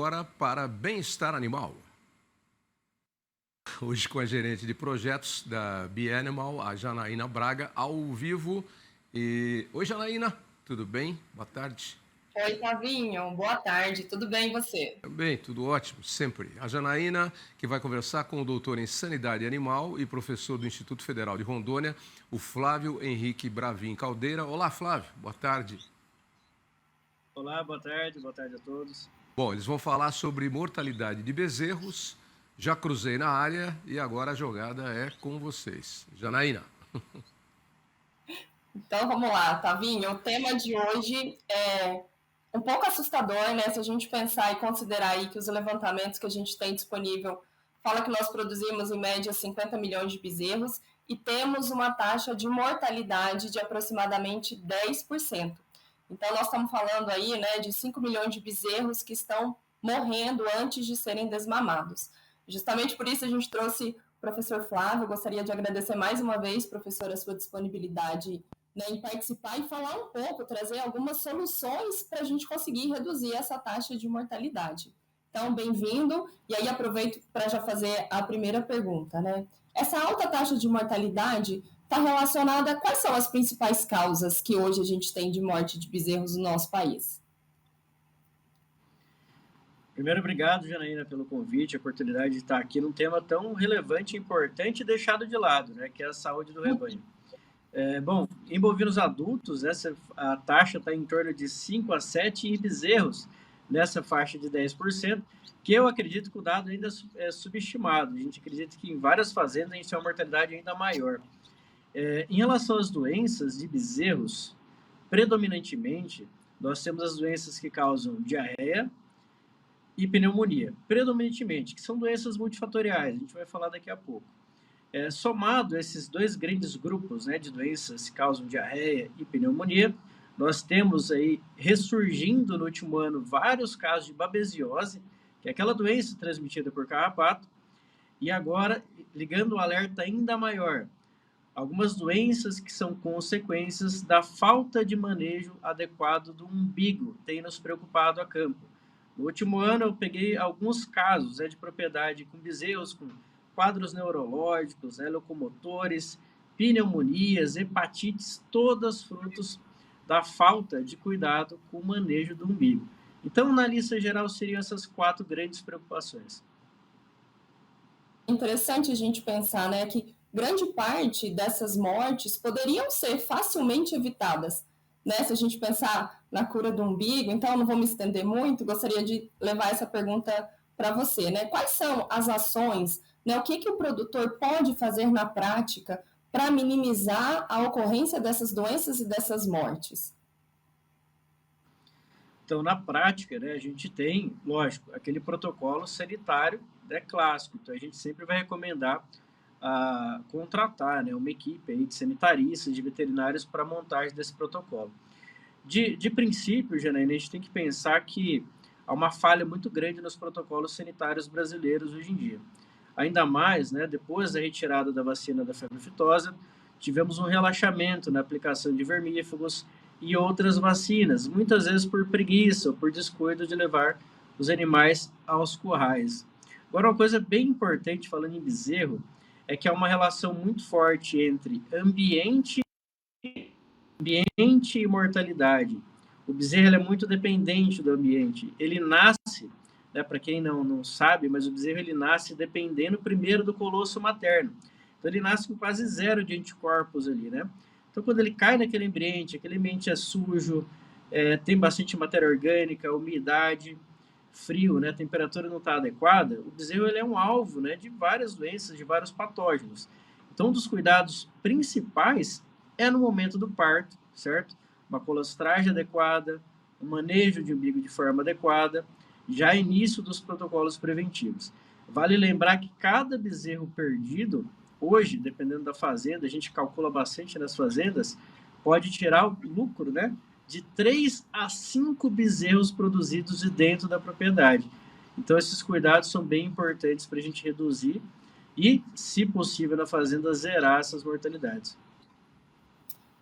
Agora para bem-estar animal. Hoje com a gerente de projetos da Bianimal, a Janaína Braga, ao vivo. Oi, Janaína, tudo bem? Boa tarde. Oi, Tavinho, boa tarde, tudo bem e você? Também, tudo ótimo, sempre. A Janaína, que vai conversar com o doutor em Sanidade Animal e professor do Instituto Federal de Rondônia, o Flávio Henrique Bravin Caldeira. Olá, Flávio, boa tarde. Olá, boa tarde a todos. Bom, eles vão falar sobre mortalidade de bezerros. Já cruzei na área e agora a jogada é com vocês. Janaína. Então vamos lá, Tavinho, o tema de hoje é um pouco assustador, né? Se a gente pensar e considerar aí que os levantamentos que a gente tem disponível fala que nós produzimos em média 50 milhões de bezerros e temos uma taxa de mortalidade de aproximadamente 10%. Então nós estamos falando aí, né, de 5 milhões de bezerros que estão morrendo antes de serem desmamados. Justamente por isso a gente trouxe o professor Flávio. Eu gostaria de agradecer mais uma vez, professor, a sua disponibilidade, né, em participar e falar um pouco, trazer algumas soluções para a gente conseguir reduzir essa taxa de mortalidade. Então, bem-vindo, e aí aproveito para já fazer a primeira pergunta, né? Essa alta taxa de mortalidade está relacionada a quais são as principais causas que hoje a gente tem de morte de bezerros no nosso país? Primeiro, obrigado, Janaína, pelo convite, a oportunidade de estar aqui num tema tão relevante, importante e deixado de lado, né, que é a saúde do rebanho. Bom, em bovinos adultos, a taxa está em torno de 5 a 7 e bezerros nessa faixa de 10%, que eu acredito que o dado ainda é subestimado. A gente acredita que em várias fazendas a gente tem uma mortalidade ainda maior. Em relação às doenças de bezerros, predominantemente, nós temos as doenças que causam diarreia e pneumonia, predominantemente, que são doenças multifatoriais, a gente vai falar daqui a pouco. Somado esses dois grandes grupos, né, de doenças que causam diarreia e pneumonia, nós temos aí ressurgindo no último ano vários casos de babesiose, que é aquela doença transmitida por carrapato, e agora, ligando o alerta ainda maior, algumas doenças que são consequências da falta de manejo adequado do umbigo tem nos preocupado a campo. No último ano, eu peguei alguns casos de propriedade com bezerros com quadros neurológicos, locomotores, pneumonias, hepatites, todas frutos da falta de cuidado com o manejo do umbigo. Então, na lista geral, seriam essas 4 grandes preocupações. Interessante a gente pensar, né, que grande parte dessas mortes poderiam ser facilmente evitadas, né? Se a gente pensar na cura do umbigo, então não vou me estender muito, gostaria de levar essa pergunta para você, né? Quais são as ações, né? O que o produtor pode fazer na prática para minimizar a ocorrência dessas doenças e dessas mortes? Então, na prática, né, a gente tem, lógico, aquele protocolo sanitário, né, clássico. Então, a gente sempre vai recomendar contratar, né, uma equipe aí de sanitaristas, de veterinários para a montagem desse protocolo. De princípio, Janaína, a gente tem que pensar que há uma falha muito grande nos protocolos sanitários brasileiros hoje em dia. Ainda mais, né, depois da retirada da vacina da febre aftosa, tivemos um relaxamento na aplicação de vermífugos e outras vacinas, muitas vezes por preguiça ou por descuido de levar os animais aos currais. Agora, uma coisa bem importante, falando em bezerro, é que há uma relação muito forte entre ambiente e mortalidade. O bezerro é muito dependente do ambiente. Ele nasce, né, para quem não sabe, mas o bezerro ele nasce dependendo primeiro do colosso materno. Então ele nasce com quase 0 de anticorpos ali, né? Então quando ele cai naquele ambiente, aquele ambiente é sujo, tem bastante matéria orgânica, umidade, frio, né, a temperatura não está adequada, o bezerro ele é um alvo, né, de várias doenças, de vários patógenos. Então um dos cuidados principais é no momento do parto, certo? Uma colostragem adequada, um manejo de umbigo de forma adequada, já início dos protocolos preventivos. Vale lembrar que cada bezerro perdido, hoje, dependendo da fazenda, a gente calcula bastante nas fazendas, pode tirar o lucro, né, de 3 a 5 bezerros produzidos de dentro da propriedade. Então, esses cuidados são bem importantes para a gente reduzir e, se possível, na fazenda, zerar essas mortalidades.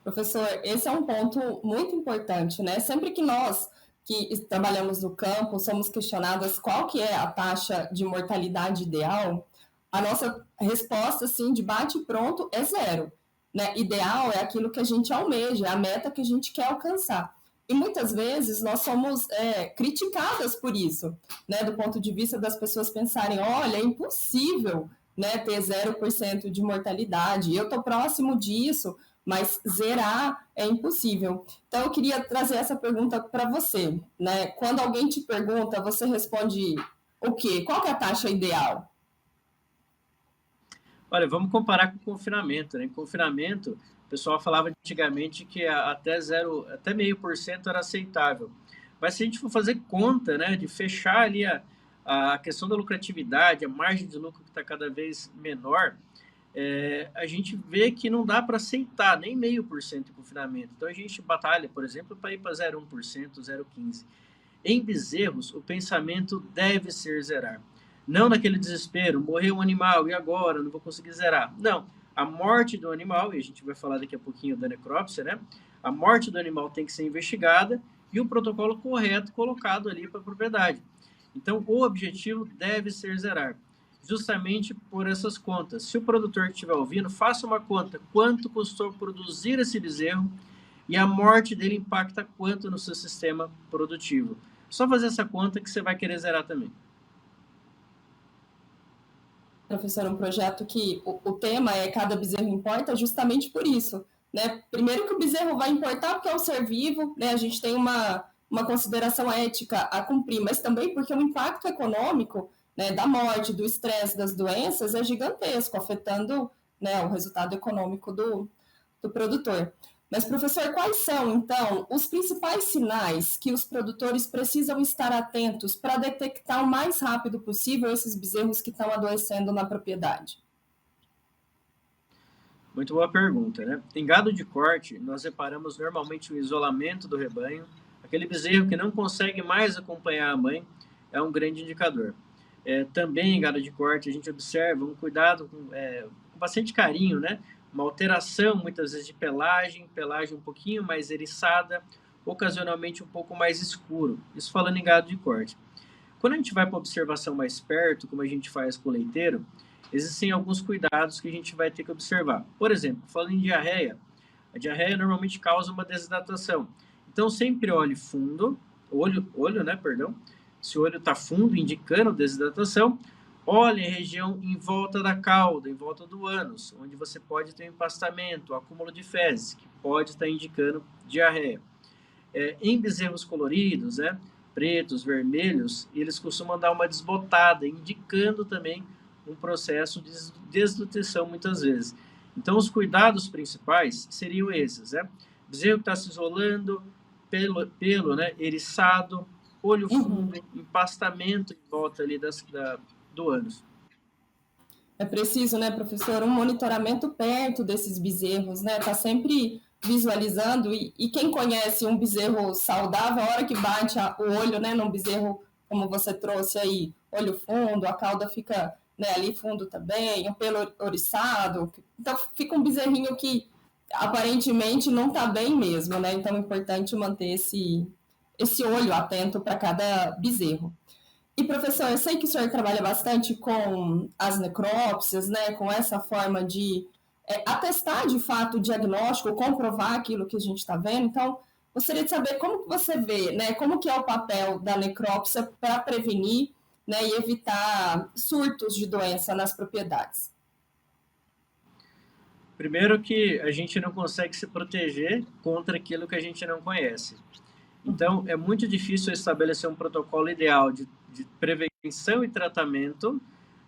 Professor, esse é um ponto muito importante, né? Sempre que nós que trabalhamos no campo, somos questionadas qual que é a taxa de mortalidade ideal, a nossa resposta, assim, de bate e pronto, é 0. Né? Ideal é aquilo que a gente almeja, é a meta que a gente quer alcançar. E muitas vezes nós somos criticadas por isso, né? Do ponto de vista das pessoas pensarem, olha, é impossível, né, ter 0% de mortalidade, eu estou próximo disso, mas zerar é impossível. Então, eu queria trazer essa pergunta para você, né? Quando alguém te pergunta, você responde o quê? Qual que é a taxa ideal? Olha, vamos comparar com o confinamento, né? Em confinamento, o pessoal falava antigamente que até 0,5% era aceitável. Mas se a gente for fazer conta, né, de fechar ali a questão da lucratividade, a margem de lucro que está cada vez menor, a gente vê que não dá para aceitar nem 0,5% de confinamento. Então a gente batalha, por exemplo, para ir para 0,1%, 0,15%. Em bezerros, o pensamento deve ser zerar. Não naquele desespero, morreu um animal, e agora? Não vou conseguir zerar. Não, a morte do animal, e a gente vai falar daqui a pouquinho da necrópsia, né? A morte do animal tem que ser investigada e o protocolo correto colocado ali para a propriedade. Então, o objetivo deve ser zerar, justamente por essas contas. Se o produtor que estiver ouvindo, faça uma conta. Quanto custou produzir esse bezerro e a morte dele impacta quanto no seu sistema produtivo. Só fazer essa conta que você vai querer zerar também. Professor, um projeto que o tema é Cada Bezerro Importa justamente por isso. Né? Primeiro que o bezerro vai importar porque é um ser vivo, né? A gente tem uma consideração ética a cumprir, mas também porque o impacto econômico, né, da morte, do estresse, das doenças é gigantesco, afetando, né, o resultado econômico do produtor. Mas, professor, quais são, então, os principais sinais que os produtores precisam estar atentos para detectar o mais rápido possível esses bezerros que estão adoecendo na propriedade? Muito boa pergunta, né? Em gado de corte, nós reparamos normalmente o isolamento do rebanho. Aquele bezerro que não consegue mais acompanhar a mãe é um grande indicador. Também em gado de corte, a gente observa um cuidado com bastante carinho, né? Uma alteração, muitas vezes, de pelagem um pouquinho mais eriçada, ocasionalmente um pouco mais escuro. Isso falando em gado de corte. Quando a gente vai para observação mais perto, como a gente faz com o leiteiro, existem alguns cuidados que a gente vai ter que observar. Por exemplo, falando em diarreia, a diarreia normalmente causa uma desidratação. Então, sempre olhe fundo, olho, né, perdão. Se o olho está fundo, indicando desidratação, olhe a região em volta da cauda, em volta do ânus, onde você pode ter um empastamento, um acúmulo de fezes, que pode estar indicando diarreia. Em bezerros coloridos, né, pretos, vermelhos, eles costumam dar uma desbotada, indicando também um processo de desnutrição muitas vezes. Então, os cuidados principais seriam esses, né? Bezerro que está se isolando, pelo né, eriçado, olho fundo, empastamento em volta ali do ânus. É preciso, né, professor, um monitoramento perto desses bezerros, né? Tá sempre visualizando e quem conhece um bezerro saudável, a hora que bate o olho, né, num bezerro como você trouxe aí, olho fundo, a cauda fica, né, ali fundo também, o pelo oriçado, então fica um bezerrinho que aparentemente não está bem mesmo, né? Então é importante manter esse olho atento para cada bezerro. E, professor, eu sei que o senhor trabalha bastante com as necrópsias, né, com essa forma de atestar, de fato, o diagnóstico, comprovar aquilo que a gente está vendo. Então, gostaria de saber como que você vê, né, como que é o papel da necrópsia para prevenir, né, e evitar surtos de doença nas propriedades. Primeiro que a gente não consegue se proteger contra aquilo que a gente não conhece. Então, é muito difícil estabelecer um protocolo ideal de prevenção e tratamento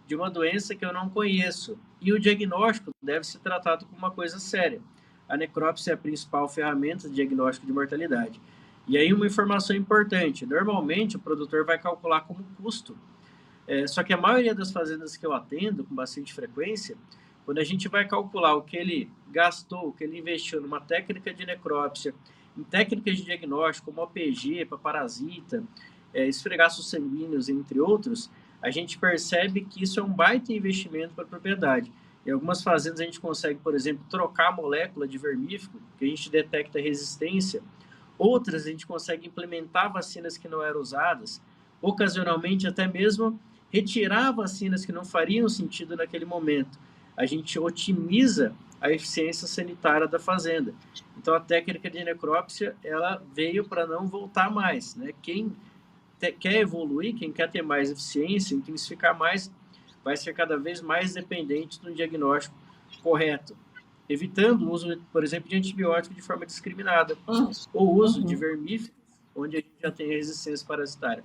de uma doença que eu não conheço. E o diagnóstico deve ser tratado como uma coisa séria. A necrópsia é a principal ferramenta de diagnóstico de mortalidade. E aí uma informação importante, normalmente o produtor vai calcular como custo. Só que a maioria das fazendas que eu atendo com bastante frequência, quando a gente vai calcular o que ele gastou, o que ele investiu numa técnica de necrópsia, em técnicas de diagnóstico, como OPG para parasita, esfregaços sanguíneos, entre outros, a gente percebe que isso é um baita investimento para a propriedade. Em algumas fazendas a gente consegue, por exemplo, trocar a molécula de vermífugo, que a gente detecta resistência, Outras, a gente consegue implementar vacinas que não eram usadas, ocasionalmente até mesmo retirar vacinas que não fariam sentido naquele momento. A gente otimiza a eficiência sanitária da fazenda. Então, a técnica de necrópsia, ela veio para não voltar mais, né? Quem quer evoluir, quem quer ter mais eficiência, intensificar mais, vai ser cada vez mais dependente do diagnóstico correto, evitando o uso, por exemplo, de antibiótico de forma discriminada, ou o uso de vermífugos, onde a gente já tem resistência parasitária.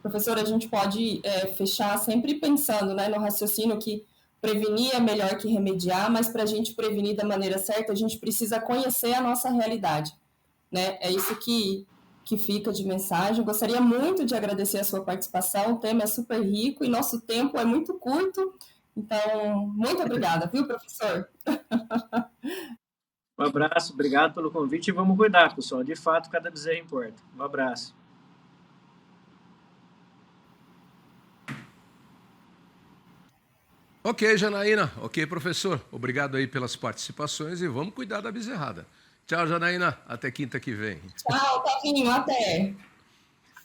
Professor, a gente pode fechar sempre pensando, né, no raciocínio que prevenir é melhor que remediar, mas para a gente prevenir da maneira certa, a gente precisa conhecer a nossa realidade, né? É isso que fica de mensagem. Eu gostaria muito de agradecer a sua participação, o tema é super rico e nosso tempo é muito curto, então, muito obrigada, viu, professor? Um abraço, obrigado pelo convite e vamos cuidar, pessoal. De fato, cada bezerro importa. Um abraço. Ok, Janaína. Ok, professor. Obrigado aí pelas participações e vamos cuidar da bezerrada. Tchau, Janaína. Até quinta que vem. Tchau, Tavinho. Até.